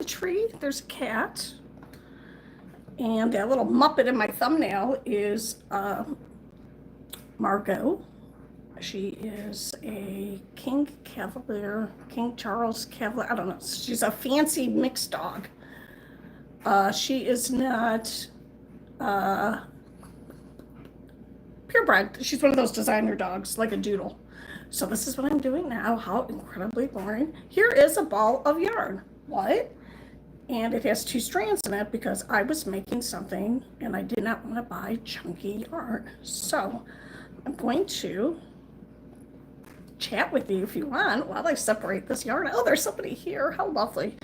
tree. There's a cat. And that little Muppet in my thumbnail is Margot. She is a King Charles Cavalier. I don't know. She's a fancy mixed dog. She is not purebred. She's one of those designer dogs, like a doodle. So this is what I'm doing now. How incredibly boring. Here is a ball of yarn. What? And it has 2 strands in it because I was making something and I did not want to buy chunky yarn. So I'm going to chat with you if you want while I separate this yarn. Oh, there's somebody here. How lovely.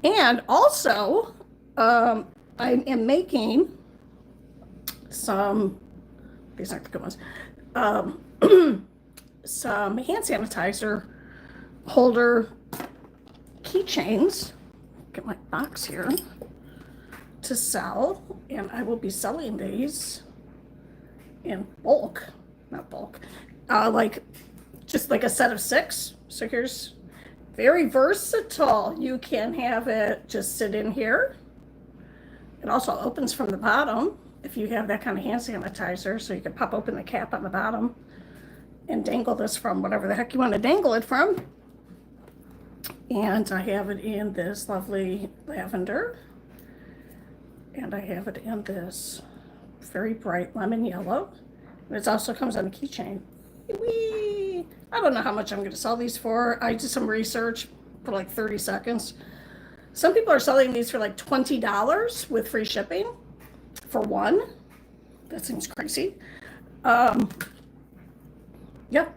And also, I am making some, these aren't the good ones, some hand sanitizer holder keychains. Get my box here to sell, and I will be selling these in bulk, not bulk, just like a set of 6. So here's very versatile. You can have it just sit in here. It also opens from the bottom if you have that kind of hand sanitizer, so you can pop open the cap on the bottom and dangle this from whatever the heck you want to dangle it from. And I have it in this lovely lavender, and I have it in this very bright lemon yellow. And it also comes on a keychain. Whee! I don't know how much I'm going to sell these for. I did some research for like 30 seconds. Some people are selling these for like $20 with free shipping for one. That seems crazy. Yeah.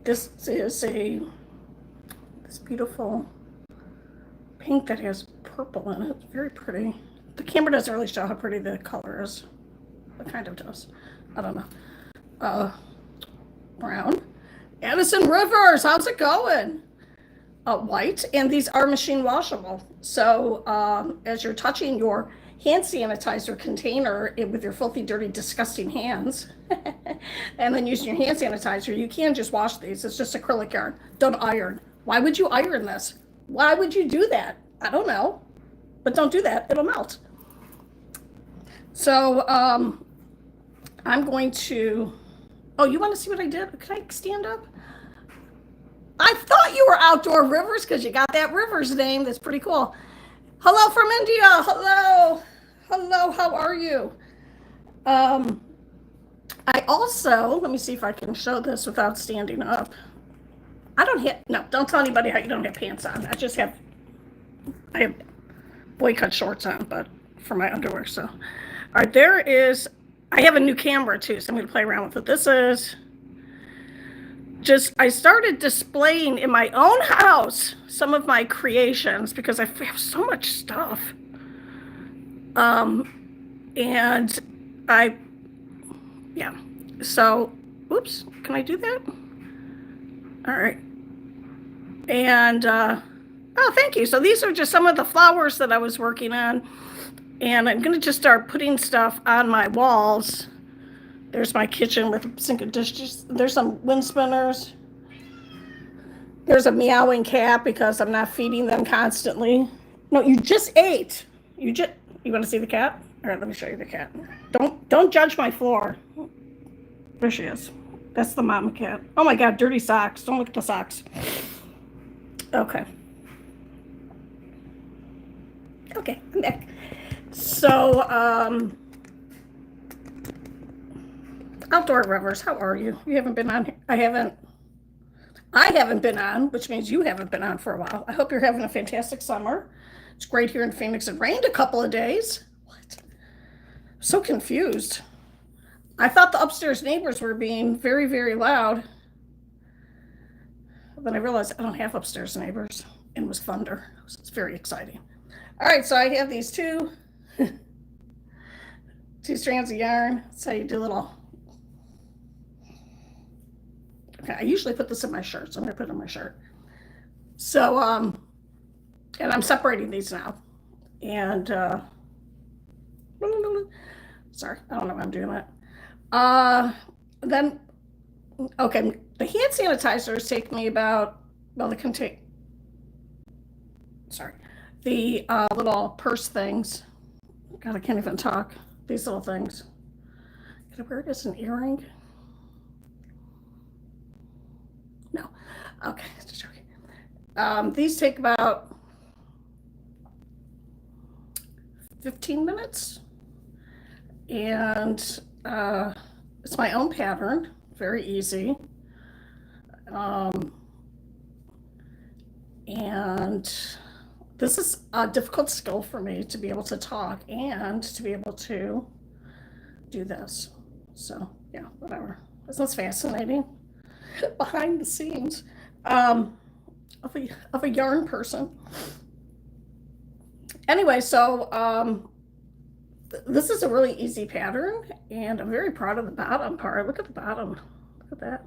This is this beautiful pink that has purple in it. It's very pretty. The camera doesn't really show how pretty the color is. It kind of does. I don't know. Brown. Addison Rivers, how's it going? White, and these are machine washable. So as you're touching your hand sanitizer container with your filthy, dirty, disgusting hands, and then using your hand sanitizer, you can just wash these. It's just acrylic yarn. Don't iron. Why would you iron this? Why would you do that? I don't know, but don't do that. It'll melt. So I'm going to, oh, you want to see what I did? Can I stand up? I thought you were Outdoor Rivers because you got that Rivers name. That's pretty cool. Hello from India. Hello. Hello, how are you? I also, let me see if I can show this without standing up. Don't tell anybody how you don't have pants on. I have boycott shorts on, but for my underwear, so. All right, I have a new camera too, so I'm gonna play around with it. This is I started displaying in my own house some of my creations because I have so much stuff. So, oops, can I do that? All right. And, oh, thank you. So these are just some of the flowers that I was working on. And I'm going to just start putting stuff on my walls. There's my kitchen with a sink of dishes. There's some wind spinners. There's a meowing cat because I'm not feeding them constantly. No, you just ate. You want to see the cat? All right, let me show you the cat. Don't judge my floor. There she is. That's the mama cat. Oh my God, dirty socks. Don't look at the socks. Okay. Okay, I'm back. So, Outdoor Rivers, how are you? You haven't been on? I haven't been on, which means you haven't been on for a while. I hope you're having a fantastic summer. It's great here in Phoenix. It rained a couple of days. What? I'm so confused. I thought the upstairs neighbors were being very, very loud. Then I realized I don't have upstairs neighbors, and it was thunder. It's very exciting. All right, so I have these two strands of yarn. That's how you do little. Okay, I usually put this in my shirt, so I'm gonna put it in my shirt. So, and I'm separating these now. And, sorry, I don't know why I'm doing that. Then, okay, the hand sanitizers take me about, well, they can take, sorry, the little purse things. God, I can't even talk. These little things. Can I wear it as an earring? No. Okay, just joking. These take about 15 minutes. And it's my own pattern, very easy. And this is a difficult skill for me to be able to talk and to be able to do this. So yeah, whatever. This is fascinating. Behind the scenes of a yarn person. Anyway, so this is a really easy pattern, and I'm very proud of the bottom part. Look at the bottom. Look at that.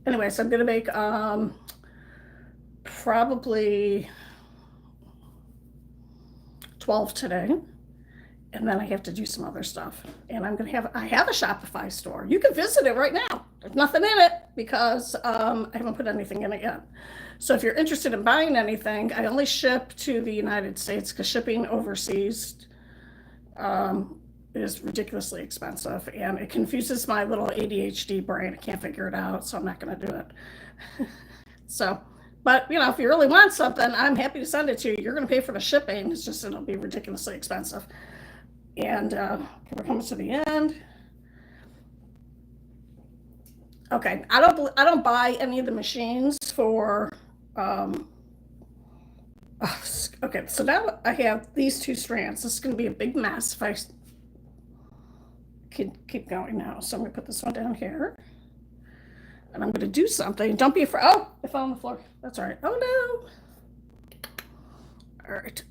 Anyway, so I'm gonna make probably 12 today, and then I have to do some other stuff. And I have a Shopify store. You can visit it right now. There's nothing in it because I haven't put anything in it yet. So if you're interested in buying anything, I only ship to the United States because shipping overseas is ridiculously expensive, and it confuses my little ADHD brain. I can't figure it out, so I'm not going to do it. So, but if you really want something, I'm happy to send it to you. You're going to pay for the shipping. It's just it'll be ridiculously expensive. And we're coming to the end. Okay, I don't buy any of the machines for. Okay, so now I have these two strands. This is going to be a big mess if I keep going now. So I'm going to put this one down here. And I'm going to do something. Don't be afraid. Oh, I fell on the floor. That's all right. Oh, no. All right.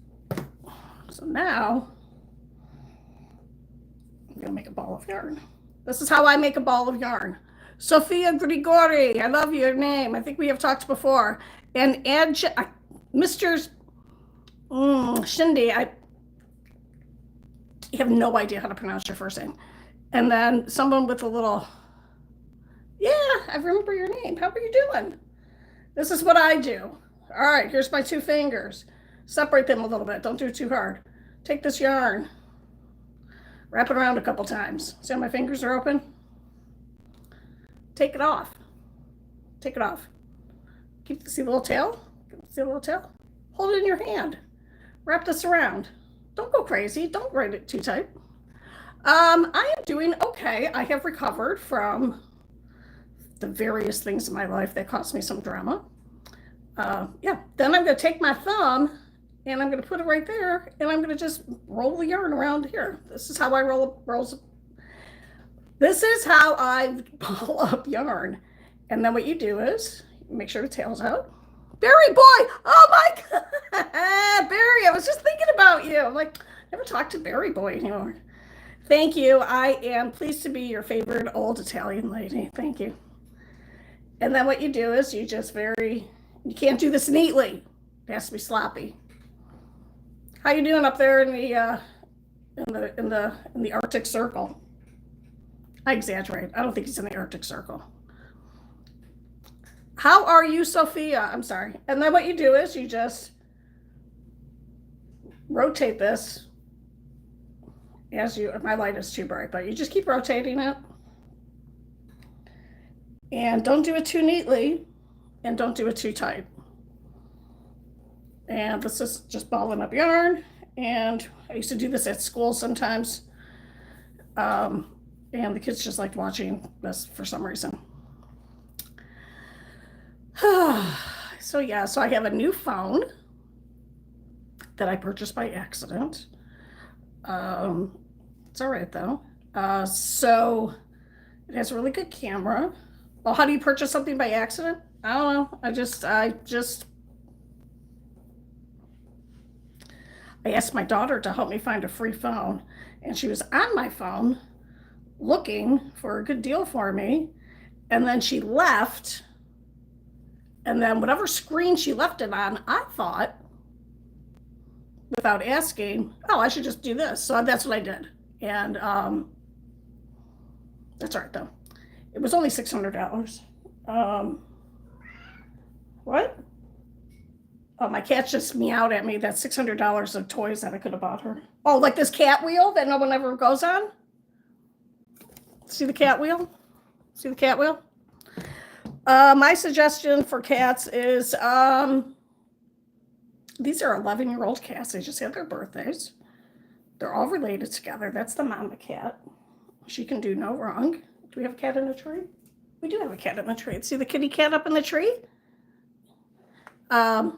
So now I'm going to make a ball of yarn. This is how I make a ball of yarn. Sophia Grigori, I love your name. I think we have talked before. And Mr. Shindy, I have no idea how to pronounce your first name. And then someone with a little, yeah, I remember your name. How are you doing? This is what I do. All right, here's my two fingers. Separate them a little bit. Don't do it too hard. Take this yarn. Wrap it around a couple times. See how my fingers are open? Take it off. Take it off. See the little tail? See the little tail? Hold it in your hand. Wrap this around. Don't go crazy. Don't write it too tight. I am doing okay. I have recovered from the various things in my life that caused me some drama. Yeah. Then I'm going to take my thumb and I'm going to put it right there, and I'm going to just roll the yarn around here. This is how I This is how I ball up yarn. And then what you do is make sure the tail's out. Barry boy! Oh my God! Barry, I was just thinking about you. I'm like, never talked to Barry boy anymore. Thank you. I am pleased to be your favorite old Italian lady. Thank you. And then what you do is you can't do this neatly. It has to be sloppy. How you doing up there in the Arctic Circle? I exaggerate. I don't think he's in the Arctic Circle. How are you, Sophia? I'm sorry. And then what you do is you just rotate this my light is too bright, but you just keep rotating it. And don't do it too neatly, and don't do it too tight. And this is just balling up yarn. And I used to do this at school sometimes. And the kids just liked watching this for some reason. So yeah, so I have a new phone that I purchased by accident. It's all right though. So it has a really good camera. Well, how do you purchase something by accident? I don't know. I asked my daughter to help me find a free phone, and she was on my phone looking for a good deal for me, and then she left, and then whatever screen she left it on, I thought, without asking, oh, I should just do this. So that's what I did. And that's all right though. It was only $600. What? Oh, my cat just meowed at me. That's $600 of toys that I could have bought her. Oh, like this cat wheel that no one ever goes on? See the cat wheel? See the cat wheel? My suggestion for cats is these are 11-year-old cats. They just had their birthdays. They're all related together. That's the mama cat. She can do no wrong. Do we have a cat in the tree? We do have a cat in the tree. See the kitty cat up in the tree? I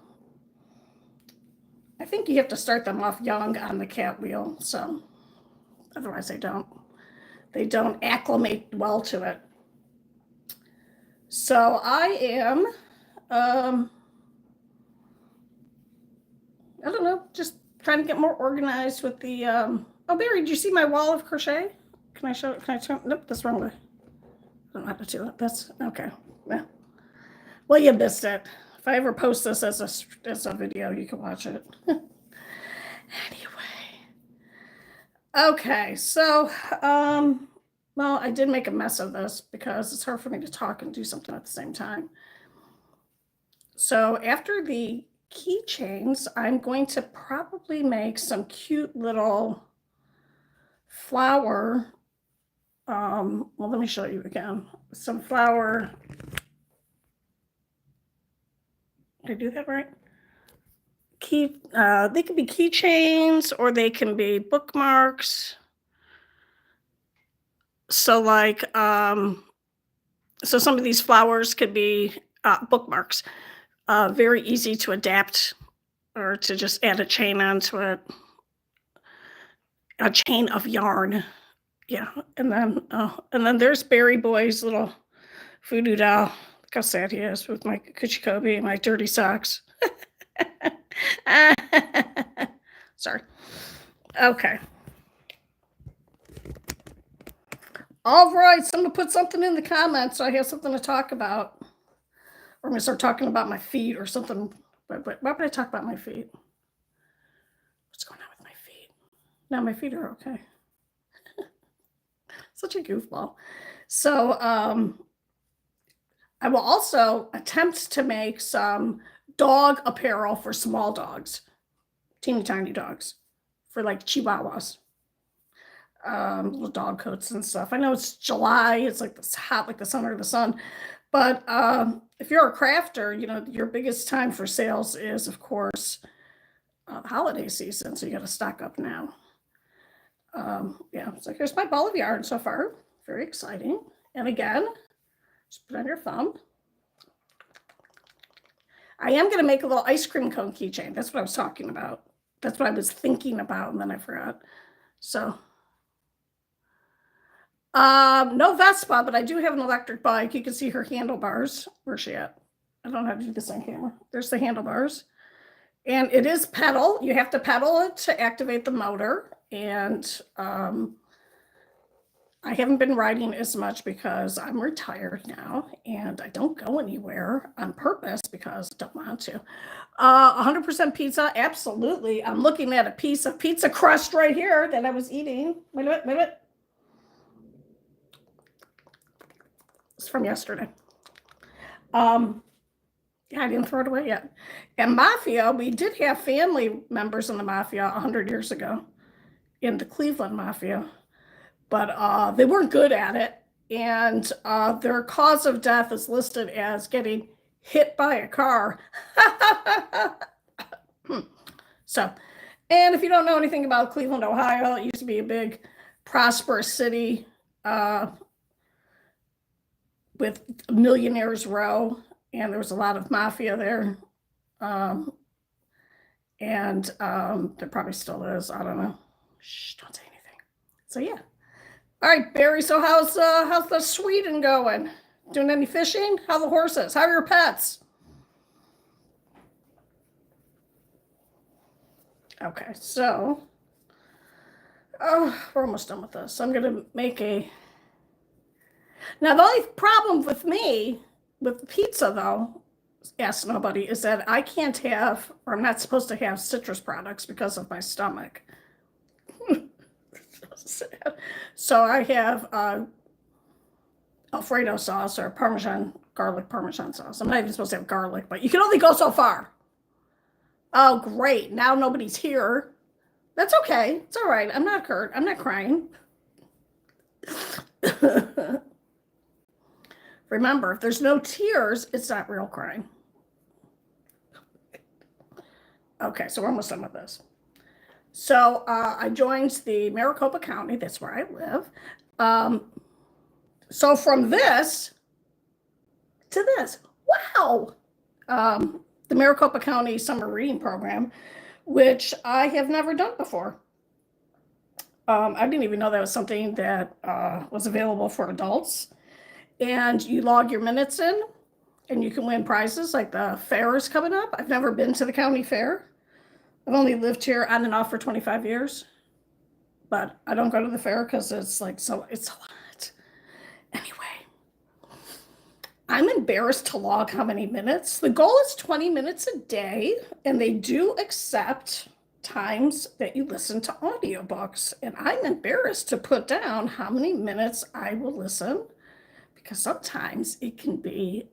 think you have to start them off young on the cat wheel, so otherwise they don't acclimate well to it. So I am, I don't know, just trying to get more organized with the, oh, Barry, did you see my wall of crochet? Can I show it? Can I turn? Nope, that's the wrong way. I don't know how to do it. That's, okay. Yeah. Well, you missed it. If I ever post this as a video, you can watch it. Anyway. Okay, so, well, I did make a mess of this because it's hard for me to talk and do something at the same time. So after the keychains, I'm going to probably make some cute little flower. Well, let me show you again. Some flower. Did I do that right? They could be keychains or they can be bookmarks. So like, so some of these flowers could be bookmarks. Very easy to adapt or to just add a chain onto it. A chain of yarn. Yeah. And then there's Barry Boy's little voodoo doll. Look how sad he is with my Kuchikobi and my dirty socks. Sorry. Okay. All right, someone put something in the comments so I have something to talk about. Or I'm going to start talking about my feet or something. But why would I talk about my feet? What's going on with my feet? No, my feet are okay. Such a goofball. So I will also attempt to make some dog apparel for small dogs. Teeny tiny dogs. For like chihuahuas. Little dog coats and stuff. I know it's July. It's like this hot, like the sun or the sun. But if you're a crafter, you know, your biggest time for sales is, of course, the holiday season. So you got to stock up now. Yeah, so here's my ball of yarn so far. Very exciting. And again, just put on your thumb. I am going to make a little ice cream cone keychain. That's what I was talking about. That's what I was thinking about, and then I forgot. So, no Vespa, but I do have an electric bike. You can see her handlebars. Where's she at? I don't know how to do this on camera. There's the handlebars. And it is pedal. You have to pedal it to activate the motor. And I haven't been riding as much because I'm retired now and I don't go anywhere on purpose because I don't want to. 100% pizza, absolutely. I'm looking at a piece of pizza crust right here that I was eating. Wait a minute. It's from yesterday. Yeah, I didn't throw it away yet. And Mafia, we did have family members in the Mafia 100 years ago in the Cleveland Mafia. But they weren't good at it, and their cause of death is listed as getting hit by a car. So, and if you don't know anything about Cleveland, Ohio, it used to be a big, prosperous city with Millionaires Row, and there was a lot of mafia there. And there probably still is. I don't know. Shh, don't say anything. So, yeah. All right, Barry, so how's the Sweden going? Doing any fishing? How are the horses? How are your pets? Okay, so, we're almost done with this. I'm going to make now the only problem with me, with pizza though, ask nobody, is that I can't have, or I'm not supposed to have citrus products because of my stomach. So I have Alfredo sauce or Parmesan garlic Parmesan sauce. I'm not even supposed to have garlic, but you can only go so far. Oh, great. Now nobody's here. That's okay. It's all right. I'm not hurt. I'm not crying. Remember, if there's no tears, it's not real crying. Okay, so we're almost done with this. So I joined the Maricopa County. That's where I live. So from this to this, wow. The Maricopa County Summer Reading Program, which I have never done before. I didn't even know that was something that was available for adults. And you log your minutes in, and you can win prizes, like the fair is coming up. I've never been to the county fair. I've only lived here on and off for 25 years. But I don't go to the fair because it's like it's a lot. Anyway, I'm embarrassed to log how many minutes. The goal is 20 minutes a day, and they do accept times that you listen to audiobooks. And I'm embarrassed to put down how many minutes I will listen, because sometimes it can be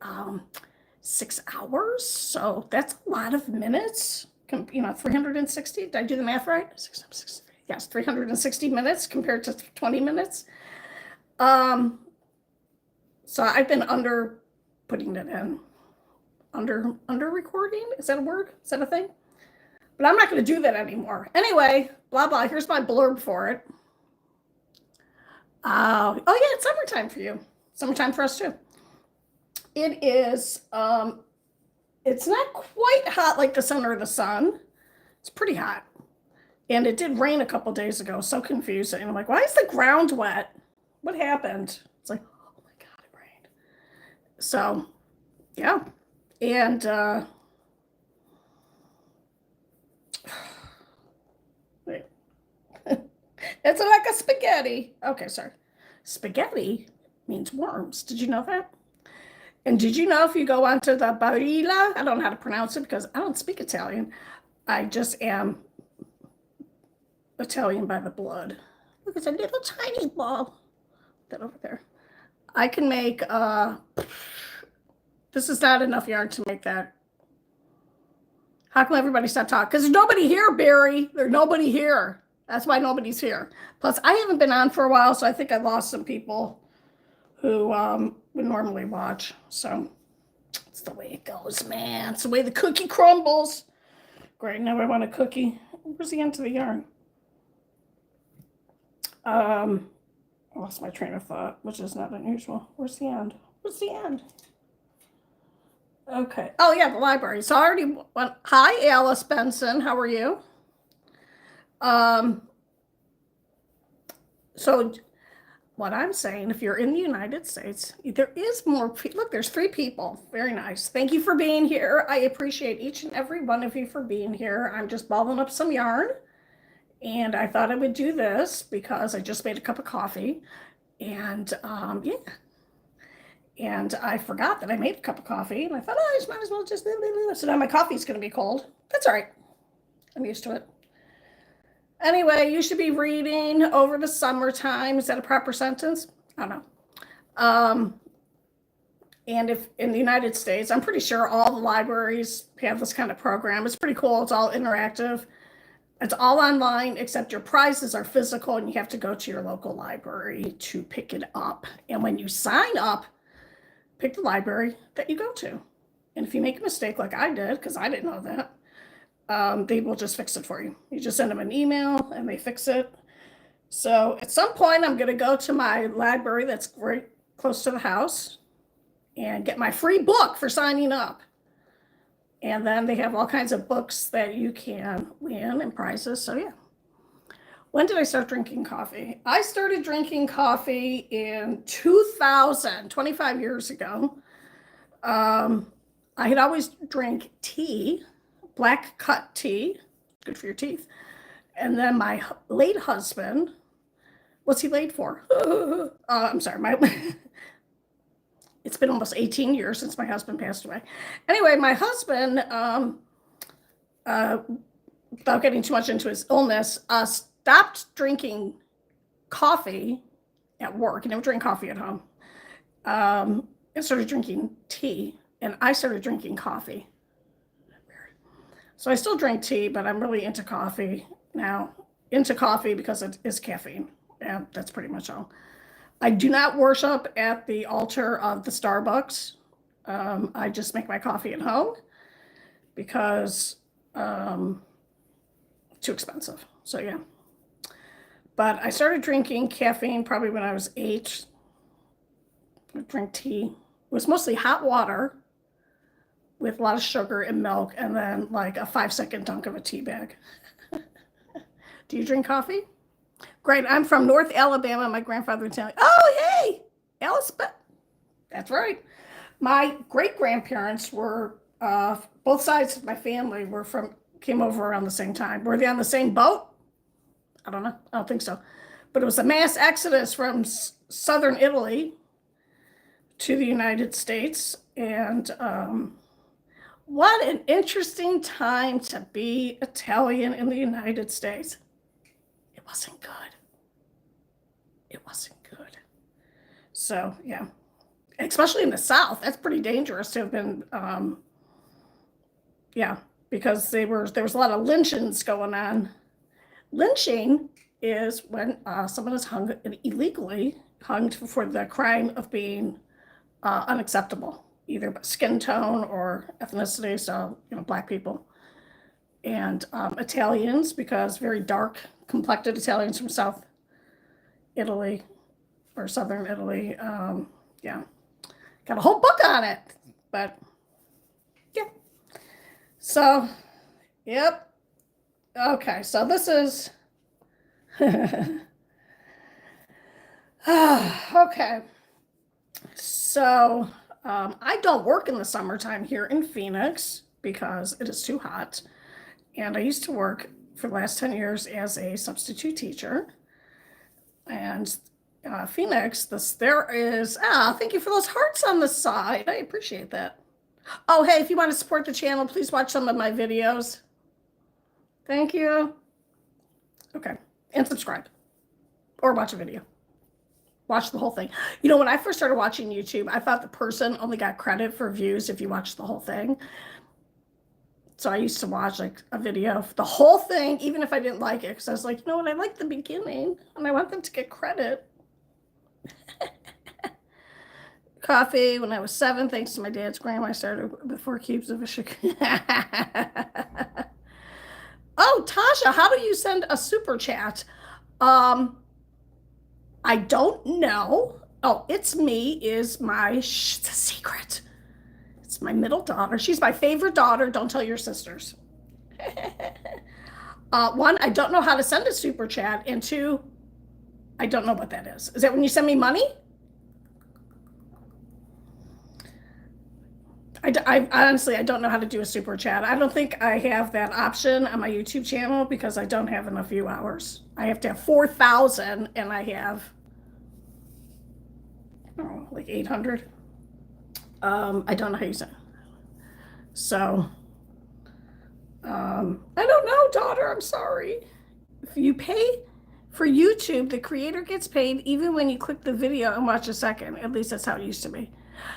6 hours. So that's a lot of minutes. 360. Did I do the math right? Yes, 360 minutes compared to 20 minutes. So I've been under putting it in. Under recording? Is that a word? Is that a thing? But I'm not going to do that anymore. Anyway, blah, blah. Here's my blurb for it. Oh, yeah, it's summertime for you. Summertime for us, too. It is, it's not quite hot like the sun or the sun. It's pretty hot. And it did rain a couple days ago. So confusing. I'm like, why is the ground wet? What happened? It's like, oh my God, it rained. So, yeah. And wait. It's like a spaghetti. Okay, sorry. Spaghetti means worms. Did you know that? And did you know if you go onto the Barilla, I don't know how to pronounce it because I don't speak Italian. I just am Italian by the blood. Look, it's a little tiny ball. That over there. I can make, this is not enough yarn to make that. How come everybody stop talking? Because there's nobody here, Barry. There's nobody here. That's why nobody's here. Plus, I haven't been on for a while, so I think I lost some people who would normally watch. So it's the way it goes, man. It's the way the cookie crumbles. Great, now I want a cookie. Where's the end of the yarn? I lost my train of thought, which is not unusual. Where's the end? Where's the end? Okay. Oh, yeah, the library. So I already went. Hi, Alice Benson. How are you? So what I'm saying, if you're in the United States, there is more. Look, there's 3 people. Very nice. Thank you for being here. I appreciate each and every one of you for being here. I'm just balling up some yarn. And I thought I would do this because I just made a cup of coffee. And yeah. And I forgot that I made a cup of coffee. And I thought, oh, I might as well just. So now my coffee's going to be cold. That's all right. I'm used to it. Anyway, you should be reading over the summertime. Is that a proper sentence? I don't know. And if in the United States, I'm pretty sure all the libraries have this kind of program. It's pretty cool. It's all interactive. It's all online, except your prizes are physical, and you have to go to your local library to pick it up. And when you sign up, pick the library that you go to. And if you make a mistake like I did, because I didn't know that, they will just fix it for you. You just send them an email and they fix it. So at some point, I'm going to go to my library that's very close to the house and get my free book for signing up. And then they have all kinds of books that you can win and prizes. So yeah. When did I start drinking coffee? I started drinking coffee in 2000, 25 years ago. I had always drank tea, black cut tea, good for your teeth. And then my late husband, what's he late for? I'm sorry, it's been almost 18 years since my husband passed away. Anyway, my husband, without getting too much into his illness, stopped drinking coffee at work. He never drank coffee at home. And and started drinking tea, and I started drinking coffee. So I still drink tea, but I'm really into coffee now. Into coffee because it is caffeine. And that's pretty much all. I do not worship at the altar of the Starbucks. I just make my coffee at home because too expensive. So yeah. But I started drinking caffeine probably when I was 8. I drink tea. It was mostly hot water with a lot of sugar and milk, and then like a 5-second dunk of a tea bag. Do you drink coffee? Great. I'm from North Alabama. My grandfather Italian. Oh, hey, Alice. That's right. My great-grandparents were, both sides of my family came over around the same time. Were they on the same boat? I don't know. I don't think so. But it was a mass exodus from southern Italy to the United States. And what an interesting time to be Italian in the United States. It wasn't good. It wasn't good. So, yeah. Especially in the South. That's pretty dangerous to have been, yeah, because there was a lot of lynchings going on. Lynching is when someone is hung illegally, hung for the crime of being unacceptable, either skin tone or ethnicity, so, black people. And Italians, because very dark complected Italians from South Italy or Southern Italy, yeah. Got a whole book on it, but yeah. So, yep. Okay, so this is, okay. So, I don't work in the summertime here in Phoenix because it is too hot. And I used to work for the last 10 years as a substitute teacher. And Phoenix, there is, thank you for those hearts on the side. I appreciate that. Oh, hey, if you want to support the channel, please watch some of my videos. Thank you. Okay, and subscribe or watch a video. Watch the whole thing. When I first started watching YouTube, I thought the person only got credit for views if you watched the whole thing. So I used to watch like a video, the whole thing, even if I didn't like it, because I was like, I like the beginning and I want them to get credit. Coffee when I was 7, thanks to my dad's grandma. I started with 4 cubes of a sugar. Oh, Tasha, how do you send a super chat? I don't know. Oh, it's me is it's a secret. It's my middle daughter. She's my favorite daughter. Don't tell your sisters. 1, I don't know how to send a super chat. And 2, I don't know what that is. Is that when you send me money? I honestly, I don't know how to do a super chat. I don't think I have that option on my YouTube channel because I don't have enough view hours. I have to have 4,000 and I have, like 800. I don't know how you say it. So, I don't know, daughter. I'm sorry. If you pay for YouTube, the creator gets paid even when you click the video and watch a second. At least that's how it used to be.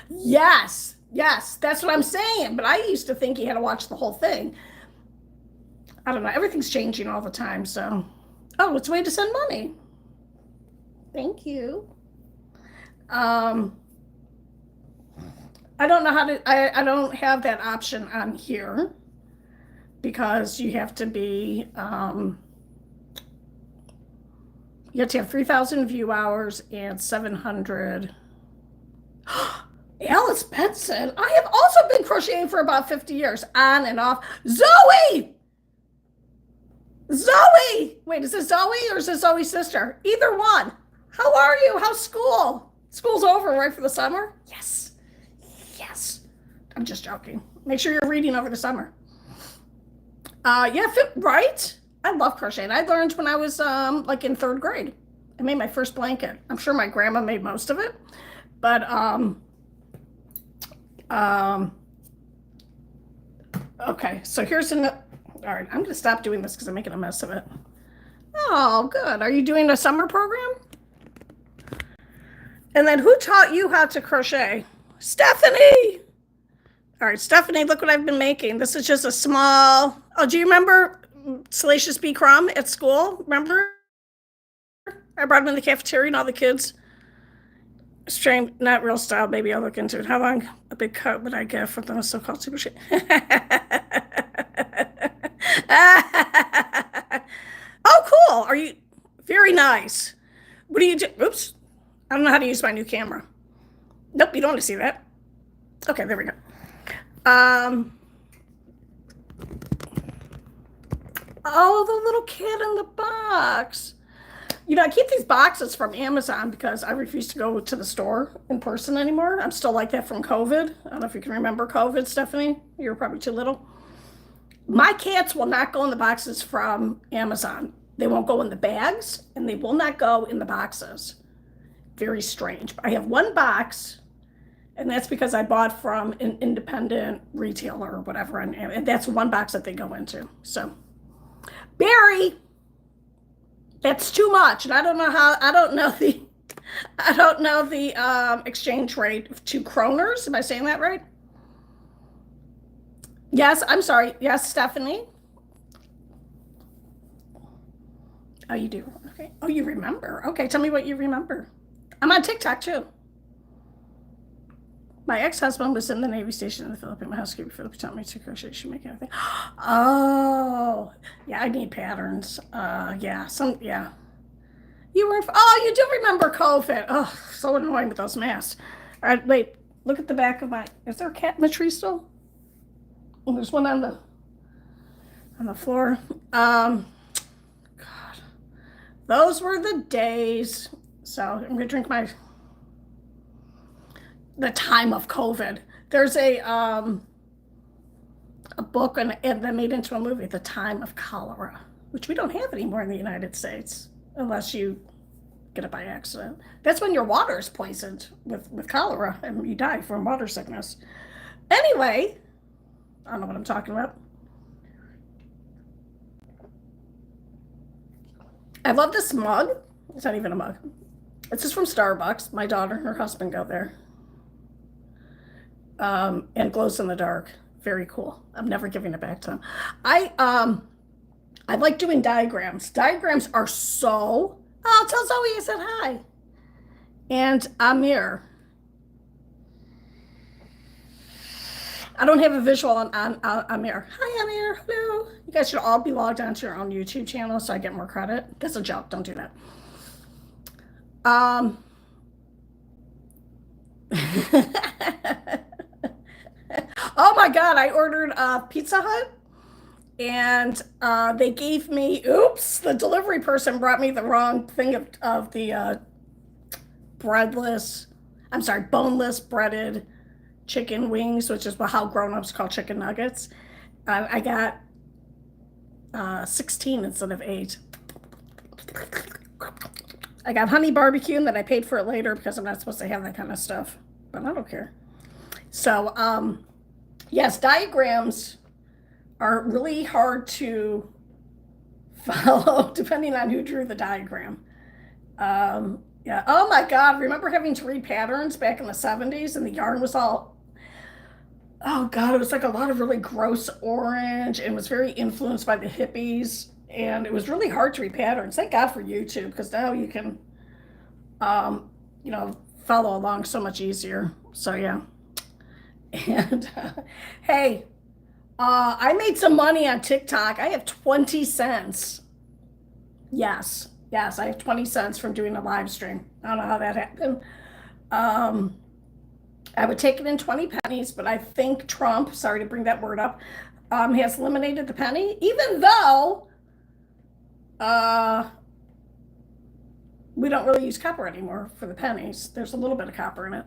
Yes, that's what I'm saying. But I used to think you had to watch the whole thing. I don't know. Everything's changing all the time. So, it's a way to send money. Thank you. I don't know how to, I don't have that option on here because you have to be, you have to have 3,000 view hours and 700. Alice Benson, I have also been crocheting for about 50 years, on and off. Zoe! Wait, is this Zoe or is this Zoe's sister? Either one. How are you? How's school? School's over, right, for the summer? Yes. I'm just joking. Make sure you're reading over the summer. Yeah, right? I love crocheting. I learned when I was like in 3rd grade. I made my first blanket. I'm sure my grandma made most of it. But okay, so here's all right, I'm gonna stop doing this because I'm making a mess of it. Oh, good. Are you doing a summer program? And then who taught you how to crochet? Stephanie! All right, Stephanie, look what I've been making. This is just a small. Oh, do you remember Salacious B. Crumb at school? Remember? I brought him in the cafeteria and all the kids. Stream, not real style. Maybe I'll look into it. How long a big cut would I get for the so-called super shit? Oh, cool. Are you very nice? What do you do? Oops. I don't know how to use my new camera. Nope, you don't want to see that. Okay, there we go. Oh, the little cat in the box. You know, I keep these boxes from Amazon because I refuse to go to the store in person anymore. I'm still like that from COVID. I don't know if you can remember COVID, Stephanie. You were probably too little. My cats will not go in the boxes from Amazon. They won't go in the bags, and they will not go in the boxes. Very strange. I have one box, and that's because I bought from an independent retailer or whatever, and that's one box that they go into. So, Barry, that's too much, and I don't know the exchange rate of 2 kroners. Am I saying that right? Yes, I'm sorry. Yes, Stephanie. Oh, you do. Okay. Oh, you remember. Okay, tell me what you remember. I'm on TikTok too. My ex-husband was in the Navy station in the Philippines. My housekeeper Philippines taught me to crochet, shoemaking, everything. Oh, yeah, I need patterns. Yeah. You were, oh, you do remember COVID. Oh, so annoying with those masks. All right, wait, look at the back of my, is there a cat in the tree still? Oh, there's one on the floor. God, those were the days. So I'm gonna drink the time of COVID. There's a book and they made into a movie, The Time of Cholera, which we don't have anymore in the United States, unless you get it by accident. That's when your water is poisoned with cholera and you die from water sickness. Anyway, I don't know what I'm talking about. I love this mug. It's not even a mug. It's just from Starbucks. My daughter and her husband go there. And glows in the dark. Very cool. I'm never giving it back to them. I like doing diagrams. Diagrams are so. Oh, tell Zoe I said hi. And Amir. I don't have a visual on Amir. Hi, Amir. Hello. You guys should all be logged onto your own YouTube channel so I get more credit. That's a joke. Don't do that. Oh my God, I ordered Pizza Hut and they gave me, oops, the delivery person brought me the wrong thing of the boneless breaded chicken wings, which is how grown-ups call chicken nuggets. I got 16 instead of 8. I got honey barbecue and then I paid for it later because I'm not supposed to have that kind of stuff, but I don't care. So, yes, diagrams are really hard to follow depending on who drew the diagram. Yeah. Oh my God. Remember having to read patterns back in the 70s and the yarn was all, oh God, it was like a lot of really gross orange and was very influenced by the hippies. And it was really hard to read patterns. Thank God for YouTube, because now you can, follow along so much easier. So yeah. And hey, I made some money on TikTok. I have 20 cents. Yes, I have 20 cents from doing a live stream. I don't know how that happened. I would take it in 20 pennies, but I think Trump, sorry to bring that word up, has eliminated the penny, even though we don't really use copper anymore for the pennies. There's a little bit of copper in it.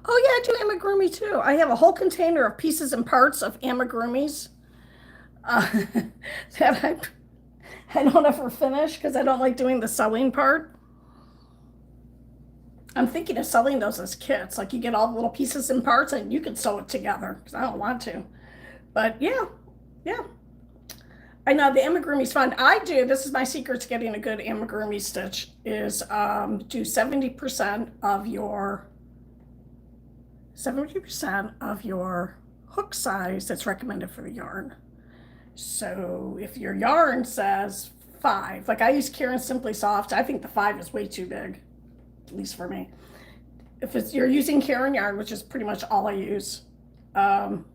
Oh yeah, I do amigurumi too. I have a whole container of pieces and parts of amigurumis that I don't ever finish because I don't like doing the sewing part. I'm thinking of selling those as kits. Like you get all the little pieces and parts and you can sew it together because I don't want to. But yeah. I know the amigurumi's fun. This is my secret to getting a good amigurumi stitch, is do 70% of your 70% of your hook size that's recommended for the yarn. So if your yarn says 5, like I use Karen Simply Soft, I think the 5 is way too big, at least for me. If you're using Karen yarn, which is pretty much all I use, and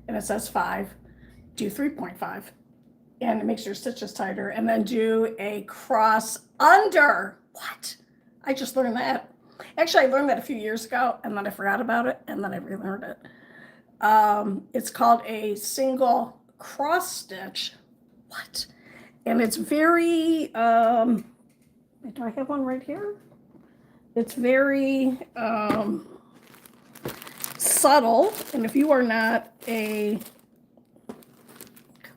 it says 5, do 3.5, and it makes your stitches tighter, and then do a cross under. What? I just learned that. Actually, I learned that a few years ago, and then I forgot about it, and then I relearned it. It's called a single cross stitch. What? And it's very, do I have one right here? It's very subtle, and if you are not a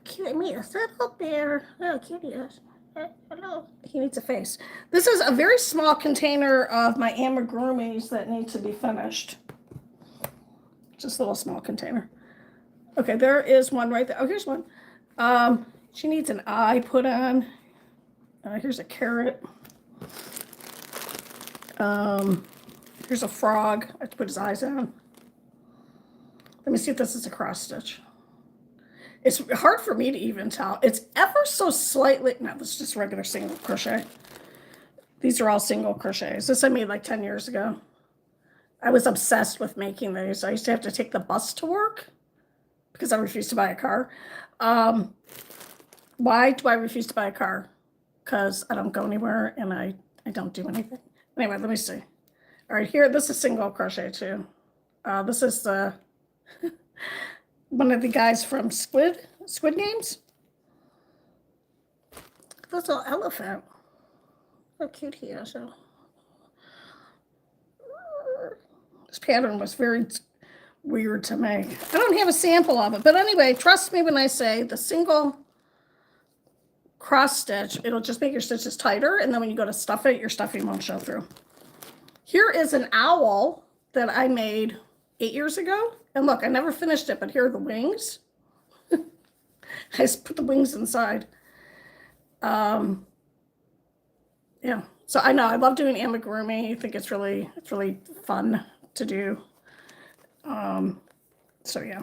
cute, me a subtle bear. Oh, cute he is. Hello. He needs a face. This is a very small container of my amigurumis that need to be finished. Just a little small container. Okay, there is one right there. Oh, here's one. She needs an eye put on. Here's a carrot. Here's a frog. I have to put his eyes on. Let me see if this is a cross stitch. It's hard for me to even tell. It's ever so slightly, no, this is just regular single crochet. These are all single crochets. This I made like 10 years ago. I was obsessed with making these. I used to have to take the bus to work because I refused to buy a car. Why do I refuse to buy a car? Because I don't go anywhere and I don't do anything. Anyway, let me see. All right, here, this is single crochet too. This is the one of the guys from Squid Games. This little elephant. How cute he is. This pattern was very weird to make. I don't have a sample of it, but anyway, trust me when I say the single cross stitch, it'll just make your stitches tighter, and then when you go to stuff it, your stuffing won't show through. Here is an owl that I made 8 years ago, and look, I never finished it, but here are the wings. I just put the wings inside. Yeah, so I know I love doing amigurumi. I think it's really fun to do. So yeah,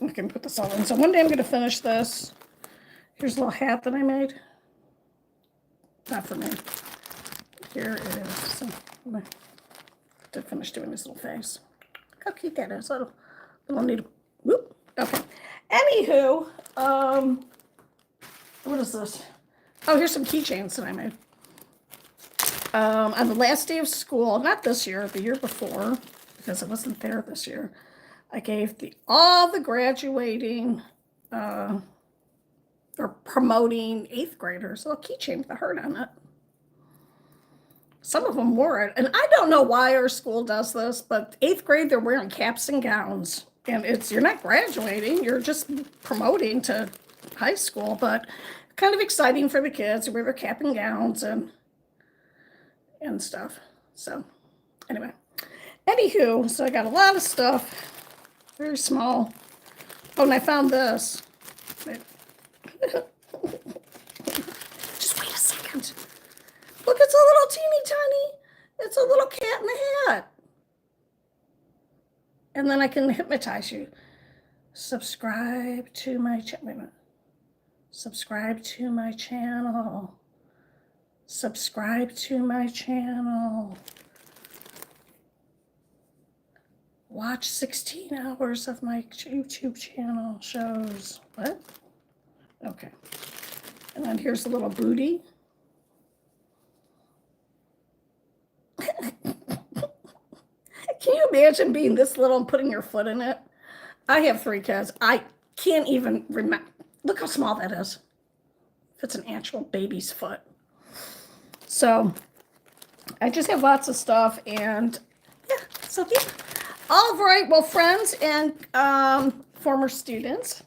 I can put this all in. So one day I'm going to finish this. Here's a little hat that I made. Not for me. Here it is. So I'm going to finish doing this little face. Look how cute that is. Little needle. Whoop. Okay. Anywho, what is this? Oh, here's some keychains that I made. On the last day of school, not this year, the year before, because I wasn't there this year, I gave all the graduating or promoting 8th graders a little keychain with a heart on it. Some of them wore it, and I don't know why our school does this, but 8th grade, they're wearing caps and gowns, and you're not graduating, you're just promoting to high school, but kind of exciting for the kids to wear their cap and gowns and stuff. So anyway, anywho, so I got a lot of stuff, very small. Oh, and I found this. Just wait a second. Look, it's a little teeny tiny. It's a little cat in a hat. And then I can hypnotize you. Subscribe to my channel. Wait a minute. Subscribe to my channel. Subscribe to my channel. Watch 16 hours of my YouTube channel shows. What? Okay. And then here's a little booty. Can you imagine being this little and putting your foot in it? I have 3 kids. I can't even remember. Look how small that is. If it's an actual baby's foot. So I just have lots of stuff, and yeah, so yeah. All right, well, friends and former students,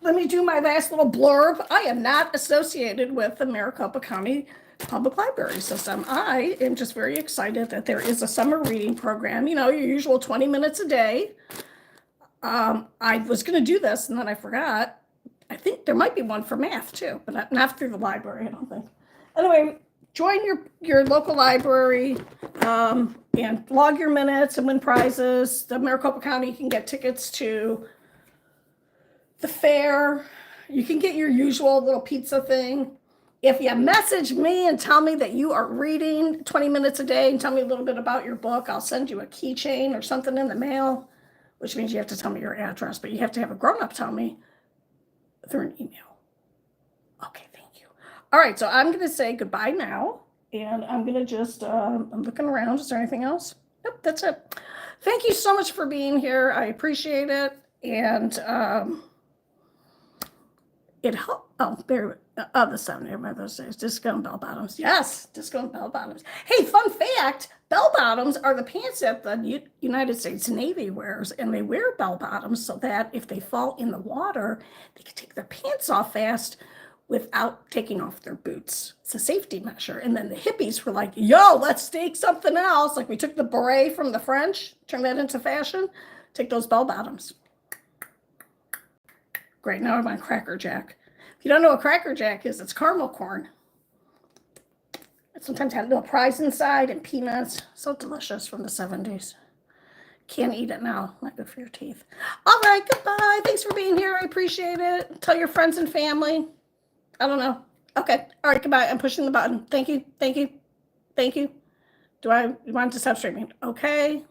let me do my last little blurb. I am not associated with the Maricopa County Public Library System. I am just very excited that there is a summer reading program, you know, your usual 20 minutes a day. I was going to do this, and then I forgot. I think there might be one for math, too, but not through the library, I don't think. Anyway, join your local library and log your minutes and win prizes. The Maricopa County, you can get tickets to the fair. You can get your usual little pizza thing. If you message me and tell me that you are reading 20 minutes a day and tell me a little bit about your book, I'll send you a keychain or something in the mail, which means you have to tell me your address, but you have to have a grown-up tell me through an email. Okay, thank you. All right, so I'm going to say goodbye now, and I'm going to just, I'm looking around. Is there anything else? Nope, that's it. Thank you so much for being here. I appreciate it, and it helped. Oh, there. The 7 of those days. Disco and bell bottoms. Yes, disco and bell bottoms. Hey, fun fact: bell bottoms are the pants that the United States Navy wears, and they wear bell bottoms so that if they fall in the water, they can take their pants off fast without taking off their boots. It's a safety measure. And then the hippies were like, "Yo, let's take something else." Like we took the beret from the French, turned that into fashion. Take those bell bottoms. Great. Now I'm on Cracker Jack. If you don't know what Cracker Jack is, it's caramel corn. It sometimes had a little pies inside and peanuts. So delicious from the 70s. Can't eat it now. Not good for your teeth. All right, goodbye. Thanks for being here. I appreciate it. Tell your friends and family. I don't know. Okay. All right, goodbye. I'm pushing the button. Thank you. Thank you. Thank you. Do I want to stop streaming? Okay.